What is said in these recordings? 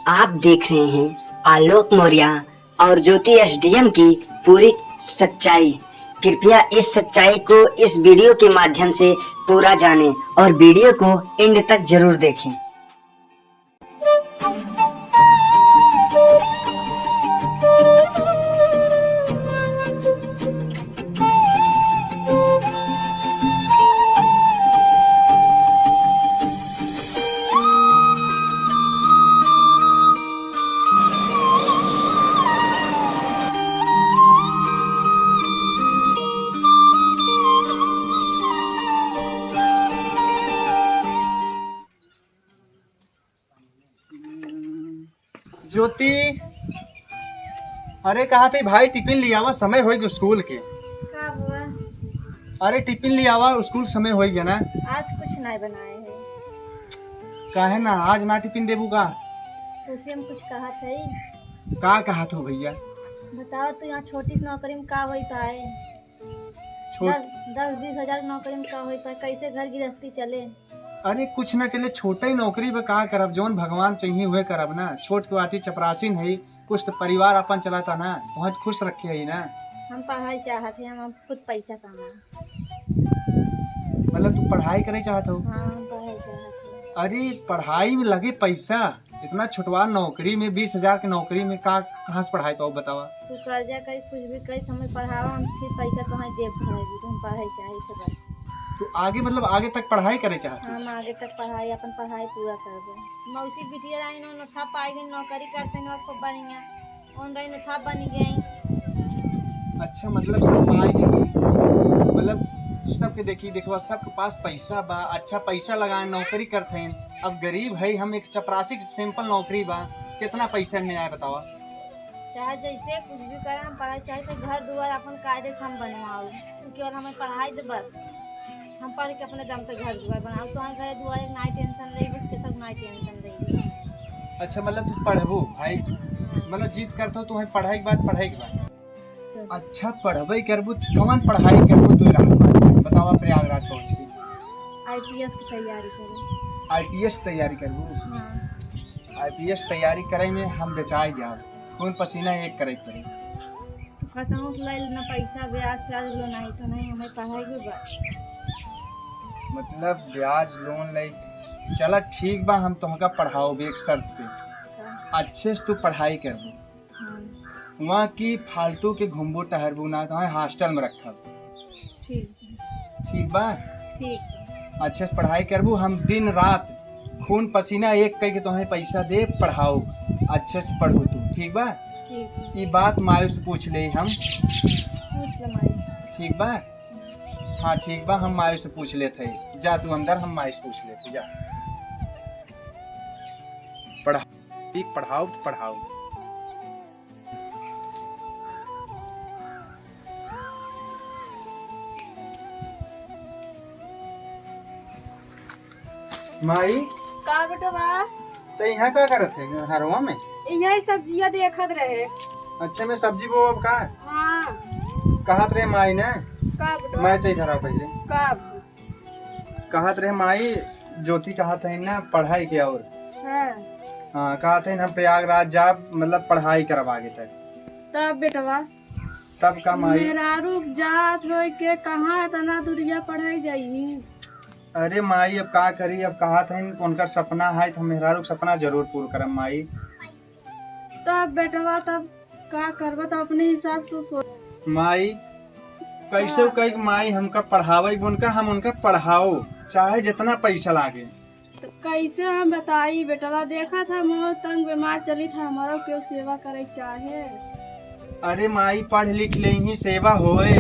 आप देख रहे हैं आलोक मौर्य और ज्योति एसडीएम की पूरी सच्चाई। कृपया इस सच्चाई को इस वीडियो के माध्यम से पूरा जानें और वीडियो को एंड तक जरूर देखें। ज्योति, अरे कहा थे भाई टिफिन ले आवा, समय हो गया स्कूल के। का हुआ? अरे टिफिन ले आवा, स्कूल समय हो गया ना। आज कुछ नहीं बनाए हैं। काहे ना आज ना टिफिन देबू का? तुझसे हम कुछ कहा थे। का कहा था भैया? बताओ तो यहाँ छोटी सी नौकरी में का होई पाए? छोट 10-20 हजार नौकरी में का होई पाए? कैसे घर गृहस्थी चले? अरे कुछ ना चले, छोटे ही नौकरी पे का करब, जोन भगवान चाहिए हुए करब ना। छोट के वाटी चपरासीन है, कुछ तो परिवार अपन चलाता ना, बहुत खुश रखे है ना। हम पढ़ाई चाहते हैं, हम खुद पैसा कमा। मतलब तू पढ़ाई करे चाहत हो? हाँ, हम पढ़ाई चाहते हैं। अरे पढ़ाई में लगे पैसा, इतना छोटवा नौकरी में 20,000 की नौकरी में का कहाँ से पढ़ाई पाओ बतावा? तू कर्जा कर कुछ भी कर, हमें पढ़ाओ, हम फिर पैसा तुम्हें देव भरेगी। तुम पढ़ाई चाहिए बस। तू आगे मतलब आगे तक पढ़ाई करे चाहत? हम आगे तक पढ़ाई, अपन पढ़ाई पूरा कर दे। मौसी बिटिया रही न था पाई गई, नौकरी करते हैं खूब बढ़िया। ऑनलाइन था बनी गई। अच्छा मतलब सब पाई जाए, मतलब सबके देखी देखवा सबके पास पैसा बा, अच्छा पैसा लगाए नौकरी करते हैं। अब गरीब है हम, एक चपरासी सिंपल नौकरी बा, कितना पैसा में आए बतावा? चाहे जैसे कुछ भी करें, हम पढ़ाई चाहे तो घर दुआर अपन कायदे से हम बनवाओ। क्योंकि और हमें पढ़ाई दे बस, हम पढ़ के अपने दम पे घर दुआर बनाओ। तो हमारे घर दुआर एक नाई टेंशन रही, बस के सब नाई टेंशन रही। अच्छा मतलब तू पढ़बू भाई, मतलब जीत करते हो तुम्हें पढ़ाई के बाद, पढ़ाई के बाद अच्छा पढ़बे करबू, कौन पढ़ाई करबू तू राह बतावा? प्रयागराज पहुँच के IPS की तैयारी करें। IPS तैयारी करबू? हाँ। IPS तैयारी करे में हम बेचाए जाओ, खून पसीना एक करे पड़े। तो कहता हूँ ला ना पैसा ब्याज से लो, नहीं तो नहीं, हमें पढ़ाई भी बस। मतलब ब्याज लोन ले, चला ठीक बा, हम तुमका पढ़ाओ एक शर्त पे, अच्छे से तू पढ़ाई करबू। हाँ। वहाँ की फालतू के घूमबू टहरबू ना, तो हॉस्टल में रखब। ठीक बा? ठीक। अच्छे से पढ़ाई करबू, हम दिन रात खून पसीना एक करके तुम्हें पैसा दे, पढ़ाओ, अच्छे से पढ़ू तू। ठीक बा? ठीक। ये बात मायूस पूछ ले हम। पूछ ले माई। ठीक बा? हाँ ठीक बा, हम मायूस पूछ लेते है। जा तू अंदर, हम मायूस पूछ लेते। जा पढ़ा, ठीक पढ़ाओ तो पढ़ाओ। माई का बेटवा? तो यहाँ क्या करत है हरवा में? यही सब्जियां देखत रहे। अच्छा मैं सब्जी बो अब का? हाँ। कहत रहे माई ने, का बेटवा? मैं तो इधर आ पहले। का? कहत रहे माई, ज्योति कहत है ना पढ़ाई के और। हाँ कहते हैं हम प्रयागराज जा, मतलब पढ़ाई करब आगे तक। तब बेटवा तब का माई? मेरा रूप जात हो के कहाँ इतना दूरिया पढ़ाई जाई? अरे माई अब का करी, अब कहत है उनका सपना है तो मेरा रूप सपना जरूर पूरा करब माई। तब बेटवा तब का करबा, तो अपने हिसाब से सोच। माई कैसे कही माई, हमका पढ़ावे उनका, हम उनका पढ़ाओ चाहे जितना पैसा लागे। तो कैसे हम बताई बेटवा? देखा था मोह तंग बीमार चली था, हमारा क्यों सेवा करे चाहे। अरे माई पढ़ लिख ले ही सेवा होए।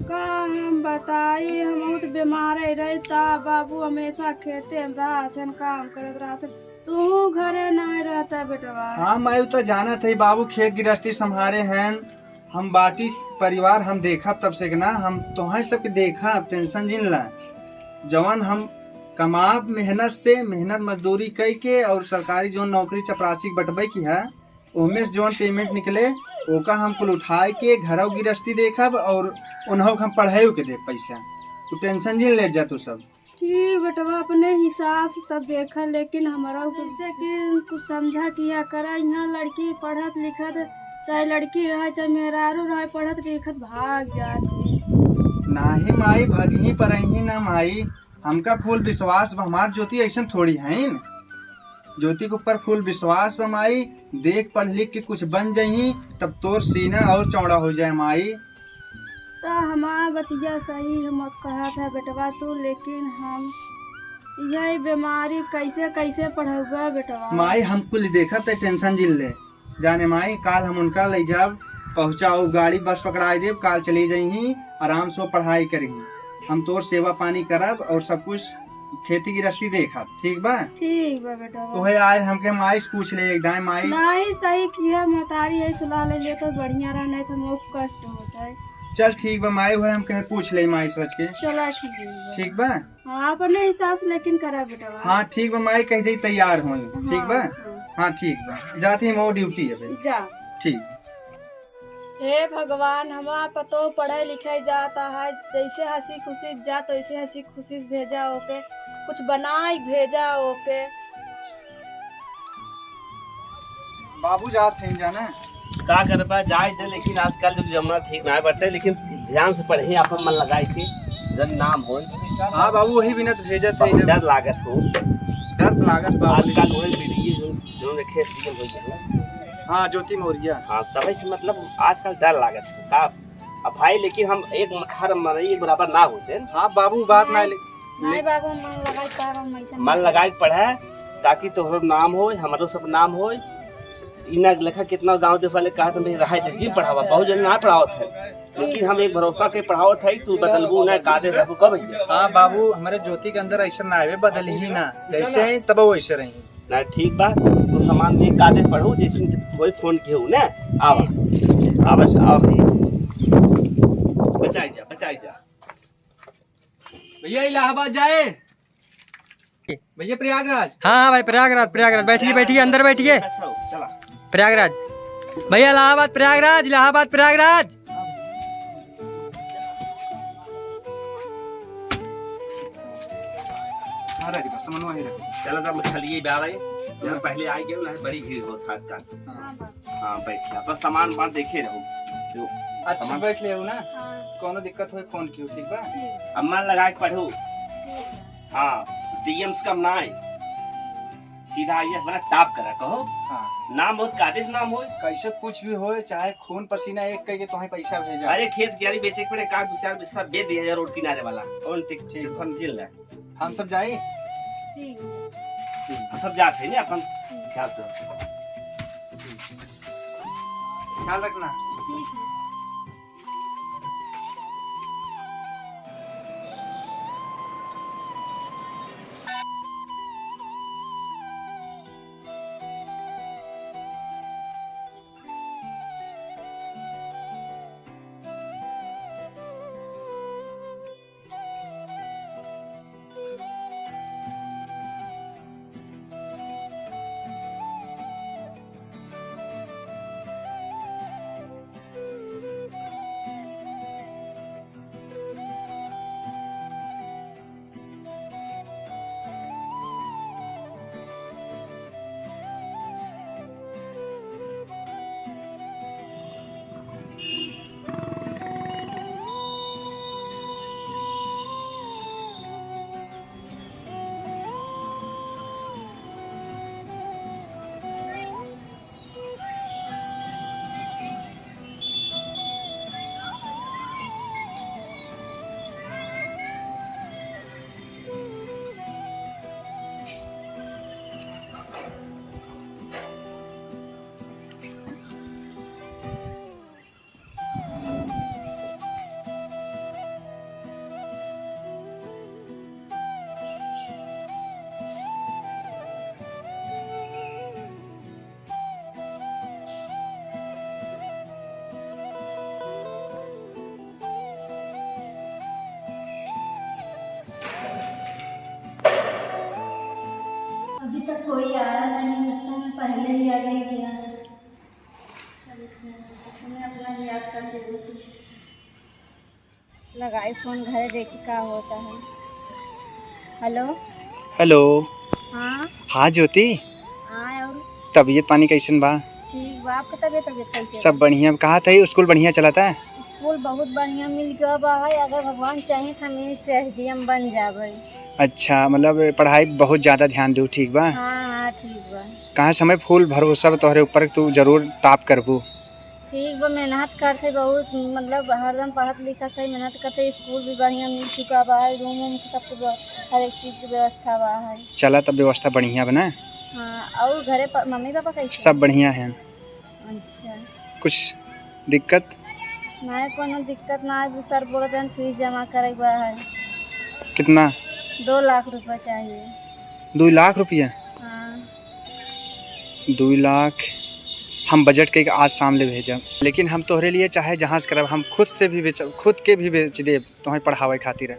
का हम बताई, हम तो बीमार रहता, बाबू हमेशा खेते में रहते, काम करत रहते, तू घरे नहीं रहता बेटवा। हाँ मैं तो जाना थे, बाबू खेत गृहस्थी संभारे हैं, हम बाटी परिवार हम देखा तब से ना, हम तुम्हारे सबके देखा, टेंशन जिन ला। जवान हम कमाब मेहनत से, मेहनत मजदूरी कई के, और सरकारी जो नौकरी चपरासी बटबे की है, उनमें से जो पेमेंट निकले ओका हम कुल उठाए के घर गृहस्थी देखब, और उन्हों हम पढ़ाई के दे पैसा। तू टेंशन जिन ले जा तू सब। ठीक बेटवा अपने हिसाब से तब देखा, लेकिन हमारा जैसे कि कुछ समझा किया करा। यहाँ लड़की पढ़त लिखत, चाहे लड़की रहे चाहे मेहरारू रहे, पढ़त लिखत भाग जाती। नाही माई भगही पर ही ना माई, हमका फुल विश्वास बा। हमार ज्योति ऐसा थोड़ी है न। ज्योति के ऊपर फुल विश्वास बा माई। देख पढ़ लिख के कुछ बन जाही तब तोर सीना और चौड़ा हो जाए माई। तो हमारा बतिया सही हम कहा था बेटवा तू, लेकिन हम यही बीमारी कैसे कैसे पढ़ेगा बेटवा। माई हम कुल देखा ते टेंशन जिल ले जाने माई। काल हम उनका ले जाब, पहुँचाओ गाड़ी बस पकड़ा देव, काल चली जाही आराम से पढ़ाई करेंगी। हम तोर सेवा पानी करब और सब कुछ खेती गृहस्थी देखब। ठीक बा? ठीक बा बेटवा। तो आज हमके माई से पूछ ले एक दाई माई। नहीं सही किया, महतारी यही सलाह ले ले तो बढ़िया रहा, नहीं तो मुझको कष्ट होता है। चल ठीक बा माई, हुए हम कहे पूछ ले माई सोच के। चला ठीक है। ठीक बा? हाँ अपने हिसाब से लेकिन करा बेटवा। हाँ ठीक बा माई, कह दे तैयार हो। ठीक बा? हाँ। हाँ ठीक बा, जाती हम वो ड्यूटी है फिर। जा। ठीक। हे भगवान, हमारा पतो पढ़े लिखे जाता है, जैसे हंसी खुशी जा तो ऐसे हंसी खुशी भेजा ओके, कुछ बनाई भेजा ओके। बाबू जात हैं जाना का कर पा जाए थे, लेकिन आजकल जो जमाना ठीक ना बटे, लेकिन ध्यान से पढ़े अपन मन लगाए के जब नाम हो। हाँ बाबू वही बिना तो भेजत है। डर लागत हो, डर लागत बाबू। आजकल वही वीडियो जो देखे सीएम हो गया। हाँ ज्योति मौर्य। हाँ तभी से मतलब आजकल डर लागत हो का। अब भाई लेकिन हम एक हर मरई बराबर ना होते। हाँ बाबू बात ना ले। नहीं बाबू मन लगाई पार मन लगाए पढ़े ताकि तोहर नाम हो, हमारो सब नाम हो। इना लेखा कितना गांव देश वाले कहा तुम रहा थे जी पढ़ावा, बहुत जन ना पढ़ावत है, लेकिन हम एक भरोसा के पढ़ावत है। तू बदलबू ना कादे रहबू कब भैया। हाँ बाबू हमारे ज्योति के अंदर ऐसा ना आवे, बदल ही ना, जैसे हैं तब वैसे रही ना। ठीक बा, तो सामान में कादे पढ़ू, जैसे कोई फोन के हो ना आवा आवश आवा बचाई जा। भैया इलाहाबाद जाए, भैया प्रयागराज। हाँ भाई प्रयागराज बैठिए अंदर बैठिए। चला प्रयागराज भैया, इलाहाबाद प्रयागराज। चला तो मछली बारे जब पहले आई गए ना, बड़ी भीड़ हो था आजकल। हाँ बैठिए, बस सामान बात देखे रहो जो अच्छा बैठ ले ना, कोनो दिक्कत हो फोन कियो। ठीक बा? अब मन लगा के पढ़ो। हाँ डीएम कम ना है, सीधा आइए बड़ा टाप करा कहो। हाँ नाम हो कादिश नाम हो, कैसे कुछ भी हो, चाहे खून पसीना एक करके तुम्हें पैसा भेजा। अरे खेत क्यारी बेचे पड़े का 2-4 बिस्सा बेच दिया रोड किनारे वाला। कौन टिकट जिल रहा है। हम सब जाए। हम सब जाते हैं अपन ख्याल रखना। अभी तक कोई आया नहीं, लगता मैं पहले ही आ गया। मैं अपना याद करके कुछ लगाई फोन, घर देखी का होता है। हेलो। हेलो। हाँ हाँ ज्योति, हाँ। और तबीयत पानी कैसन बा? ठीक बा। आपका तबीयत कैसे? सब बढ़िया। कहा था स्कूल बढ़िया चलाता है? स्कूल बहुत बढ़िया मिल गया बा है। अगर भगवान चाहे तो हम इससे एसडीएम बन जाबे। अच्छा, मतलब पढ़ाई बहुत ज़्यादा ध्यान दू, ठीक बा? हाँ हाँ ठीक बा। कहाँ समय फूल भरोसा बा तोहरे ऊपर, तू जरूर टॉप करबू। ठीक बा, मेहनत करते बहुत, मतलब हरदम पढ़त लिखत है, मेहनत करते। स्कूल भी बढ़िया मिल चुका बा है, रूम वूम सब कुछ, हर एक चीज़ की व्यवस्था बा है। चला तब व्यवस्था बढ़िया बना। हाँ। और घरे पर मम्मी पापा कैसे? सब बढ़िया हैं। अच्छा। कुछ दिक्कत? नहीं कोनो दिक्कत ना है। सर बोलते हैं फीस जमा करे बा है। कितना? 2 लाख रुपए चाहिए। 2 लाख रुपया? हाँ। 2 लाख हम बजट के आज शाम ले भेजब, लेकिन हम तोहरे लिए चाहे जहाज करब, हम खुद से भी बेच, खुद के भी बेच देब तुम्हें पढ़ावे खातिर।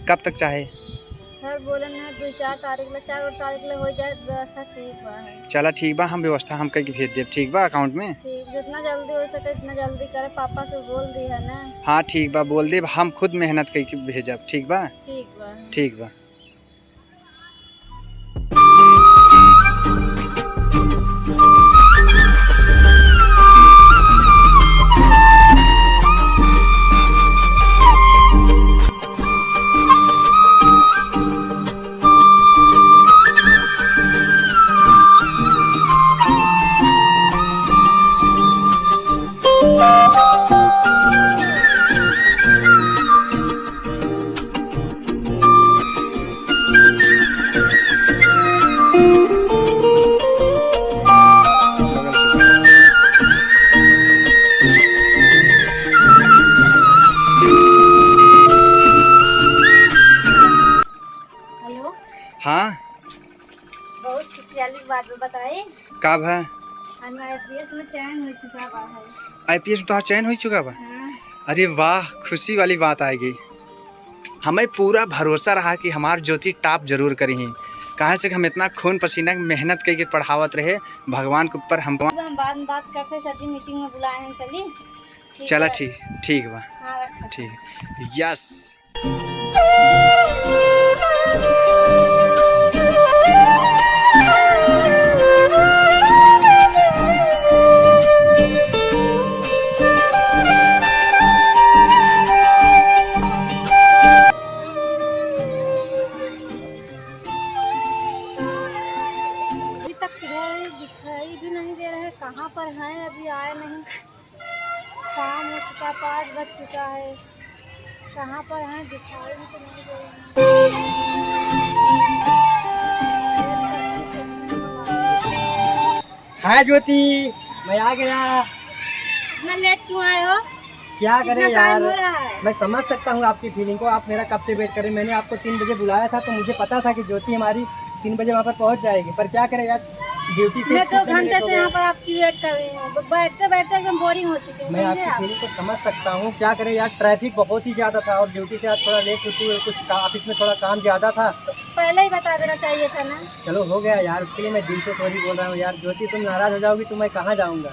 कब तक चाहे? सर बोले ना 2-4 तारीख ले, 4 तारीख ले हो जाए व्यवस्था। ठीक बा है। चला ठीक बा, हम व्यवस्था हम करके भेज देब, ठीक बा अकाउंट में। ठीक, जितना जल्दी हो सके इतना जल्दी करे। पापा से बोल दी है ना। हाँ ठीक बा, बोल देब, हम खुद मेहनत करके भेजब, ठीक बा? ठीक बा। ठीक बा। हेलो। हाँ बहुत खुशी वाली बात बताई। कब है? हमारे आईपीएस में चयन हो चुका बा है। आईपीएस में तो चयन हो चुका बा? हाँ। अरे वाह, खुशी वाली बात आएगी। हमें पूरा भरोसा रहा कि हमार ज्योति टॉप जरूर करी। कहाँ से हम इतना खून पसीना मेहनत करके पढ़ावत रहे, भगवान के ऊपर हम हम बाद में बात करते। सर जी मीटिंग में बुलाए हैं, चली। चला ठीक, ठीक बा, हाँ रखा। ठीक। यस। अभी तक किधर दिखाई भी नहीं दे रहे। कहाँ पर हैं? अभी आए नहीं। शाम हो चुका, 5 बज चुका है। कहाँ पर हैं? दिखाई भी तो नहीं दे रहे। हाय ज्योति, मैं आ गया। इतना लेट क्यों आए हो? क्या करें कितना टाइम यार, हो रहा है? मैं समझ सकता हूँ आपकी फीलिंग को। आप मेरा कब से वेट करें। मैंने आपको 3 बजे बुलाया था, तो मुझे पता था कि ज्योति हमारी 3 बजे वहाँ पर पहुँच जाएगी। पर क्या करें यार, ड्यूटी से मैं 2 छूटने घंटे लेट हो से गया। यहाँ पर आपकी वेट कर रही हूँ। बैठते बैठते एकदम बोरिंग हो चुके हैं। मैं समझे आपकी आप? फीलिंग को समझ सकता हूँ। क्या करें यार, ट्रैफिक बहुत ही ज़्यादा था और ड्यूटी से आज थोड़ा लेट छुट्टी हुई। कुछ ऑफिस में थोड़ा काम ज़्यादा था। पहले ही बता देना चाहिए था ना। चलो हो गया यार, उसके लिए मैं दिल से सॉरी बोल रहा हूँ यार। ज्योति तुम नाराज़ हो जाओगी तो मैं कहाँ जाऊँगा।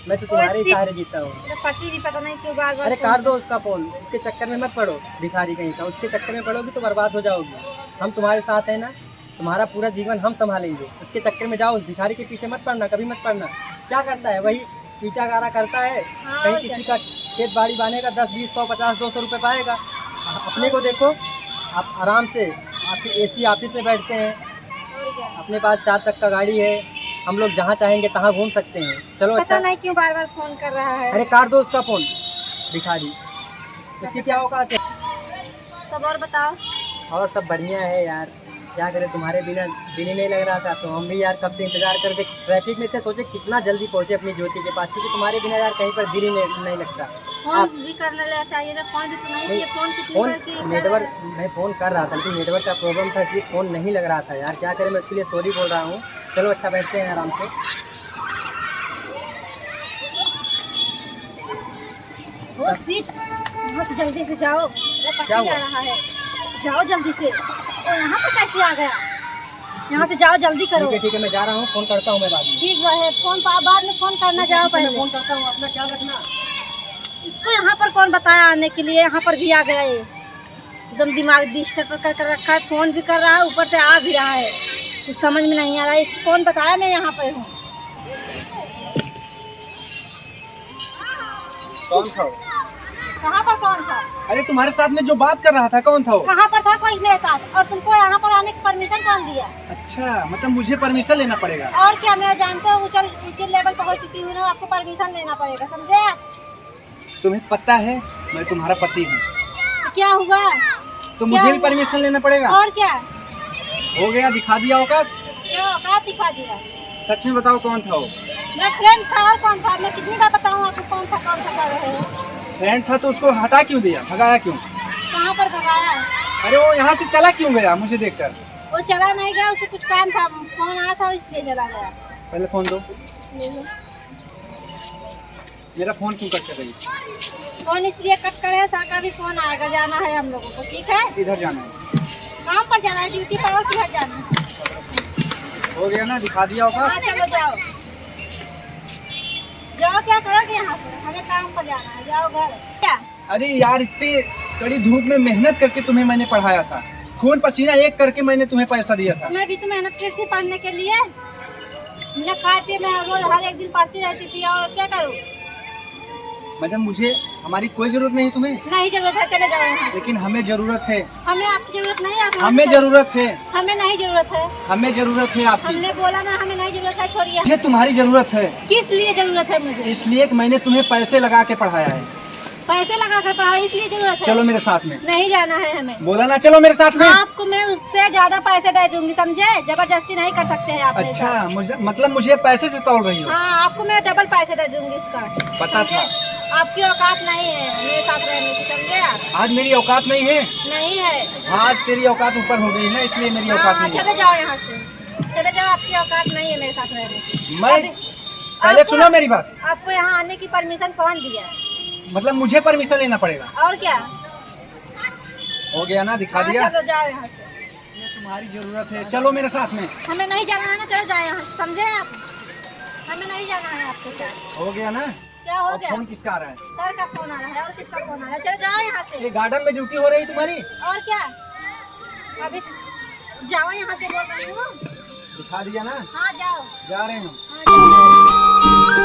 मैं तो तुम्हारे ही सहारे जीता हूँ। मेरा पति भी पता नहीं क्यों बार बार अरे काट दो उसका फ़ोन, उसके चक्कर में मत पड़ो भिखारी कहीं का। उसके चक्कर में पड़ोगी तो बर्बाद हो जाओगी। हम तुम्हारे साथ हैं ना, तुम्हारा पूरा जीवन हम संभालेंगे। उसके चक्कर में जाओ, भिखारी के पीछे मत पड़ना, कभी मत पड़ना। क्या करता है वही, पीछा गारा करता है। हाँ, कहीं किसी का खेत बाड़ी बानेगा 10, 20, 100, 50, 200 रुपये पाएगा। अपने को देखो, आप आराम से आपकी एसी ऑफिस में बैठते हैं, अपने पास 4 चक्का गाड़ी है। हम लोग जहाँ चाहेंगे तहाँ घूम सकते हैं। चलो पता अच्छा। नहीं क्यों बार बार फोन कर रहा है। अरे काट दो उसका फ़ोन, भिखारी। उसकी क्या होगा? सब और बताओ। और सब बढ़िया है यार। क्या करें, तुम्हारे बिना दिल ही नहीं लग रहा था, तो हम भी यार कब से इंतजार कर दे। ट्रैफिक में से सोचे कितना जल्दी पहुंचे अपनी ज्योति के पास, क्योंकि तुम्हारे बिना यार कहीं पर दिल ही नहीं लगता। फोन भी करने ले चाहिए था। फोन भी तो नहीं किए। फोन कितनी फोन बार किए? नेटवर्क, मैं फ़ोन कर रहा था लेकिन नेटवर्क का प्रॉब्लम था, इसलिए फ़ोन नहीं लग रहा था यार। क्या करें, मैं उसके लिए सॉरी बोल रहा हूँ। चलो अच्छा, बैठते हैं आराम से। वो सीट बहुत जल्दी से जाओ। मेरा पति क्या हुआ? जा रहा है, जाओ जल्दी से। और यहाँ पर कैसे आ गया? यहाँ से जाओ, जल्दी करो। ठीक है, मैं जा रहा हूँ। फ़ोन करता हूँ मैं बाद में। ठीक है, फोन बाद में फोन करना। जाओ मैं पहले। फ़ोन करता हूँ, अपना ख्याल रखना। इसको यहाँ पर कौन बताया आने के लिए? यहाँ पर भी आ गया ये। एकदम दिमाग डिस्टर्ब कर रखा है, फोन भी कर रहा है, ऊपर से आ भी रहा है, कुछ समझ में नहीं आ रहा है। इसको कौन बताया मैं यहाँ पे हूँ? कौन था वो? कहाँ पर कौन था? अरे तुम्हारे साथ में जो बात कर रहा था कौन था वो? कहाँ पर था कोई मेरे साथ? और तुमको यहाँ पर आने की परमिशन कौन दिया? अच्छा, मतलब मुझे परमिशन लेना पड़ेगा। और क्या, मैं जानते हो ऊंचे लेवल पर हो चुकी हूँ ना, आपको परमिशन लेना पड़ेगा, समझे? तुम्हें पता है मैं तुम्हारा पति हूँ, तो क्या हुआ? तो क्या मुझे भी हुआ? परमिशन लेना पड़ेगा। और क्या? हो गया, दिखा दिया औकात। क्या औकात दिखा दिया? सच में बताओ कौन था वो? मेरा फ्रेंड था, और कौन था? मैं कितनी बार बताऊँ आपको कौन था कर रहे हो? फ्रेंड था तो उसको हटा क्यों दिया, भगाया क्यों? कहाँ पर भगाया? अरे वो यहाँ से चला क्यों गया मुझे देखकर? वो चला नहीं गया, उससे कुछ काम था, फोन आया था इसलिए चला गया। पहले फोन दो। ले लो। मेरा फोन क्यों कट कर रही? फोन इसलिए कट करे, सर का भी फोन आएगा, जाना है हम लोगों को, ठीक है? इधर जाना है। काम पर जाना है, ड्यूटी पर, और किधर जाना है? हो गया ना, दिखा दिया हाँ औकात। चलो जाओ जाओ, क्या करोगे यहाँ पे? हमें काम पर जाना है, जाओ घर। क्या? अरे यार, इतनी कड़ी धूप में मेहनत करके तुम्हें मैंने पढ़ाया था, खून पसीना एक करके मैंने तुम्हें पैसा दिया था। मैं भी तो मेहनत की थी पढ़ने के लिए, न खा पी मैं रोज हर एक दिन पढ़ती रहती थी, और क्या करूँ? मतलब मुझे, हमारी कोई जरूरत नहीं तुम्हें, नहीं जरूरत है, चले जाओ यहाँ। लेकिन हमें जरूरत है। हमें आपकी जरूरत नहीं है, हमें जरूरत है। हमें नहीं जरूरत है। हमें जरूरत है आपकी। हमने बोला ना हमें नहीं जरूरत है, छोड़िए। ये तुम्हारी जरूरत है, किस लिए जरूरत है मुझे? इसलिए कि मैंने तुम्हें पैसे लगा के पढ़ाया है। पैसे लगा कर पढ़ा, इसलिए जरूरत है। चलो मेरे साथ में। नहीं जाना है हमें। बोला ना चलो मेरे साथ में। आपको मैं उससे ज्यादा पैसे दे दूंगी, समझे? जबरदस्ती नहीं कर सकते हैं आप मेरे साथ। अच्छा, मतलब मुझे पैसे से तौल रही हो? हाँ, आपको मैं डबल पैसे दे दूंगी उसका। पता था। आपकी औकात नहीं है मेरे साथ रहने की, समझे आप? आज मेरी औकात नहीं है। नहीं है। आज तेरी औकात ऊपर हो गई ना, इसलिए मेरी औकात हाँ, नहीं है। चले जाओ यहाँ से, चले जाओ, आपकी औकात नहीं है मेरे साथ रहने की। मैं अभी- पहले आपको- सुनो मेरी बात। आपको यहाँ आने की परमिशन कौन दिया? मतलब मुझे परमिशन लेना पड़ेगा। और क्या? हो गया ना, दिखा हाँ, दिया। चलो जाओ यहाँ से। ये तुम्हारी जरूरत है, चलो मेरे साथ में। हमें नहीं जाना है ना, चले जाओ यहाँ से, समझे आप? हमें नहीं जाना है आपके साथ। हो गया ना। क्या हो और गया? फोन किसका आ रहा है? सर का फोन आ रहा है, और किसका फोन आ रहा है? चले जाओ यहाँ से। ये गार्डन में ड्यूटी हो रही तुम्हारी? और क्या? अभी जाओ यहाँ से, बोल रही हूँ। दिखा दिया ना। हाँ जाओ। जा रहे हैं हम। हाँ, जाओ।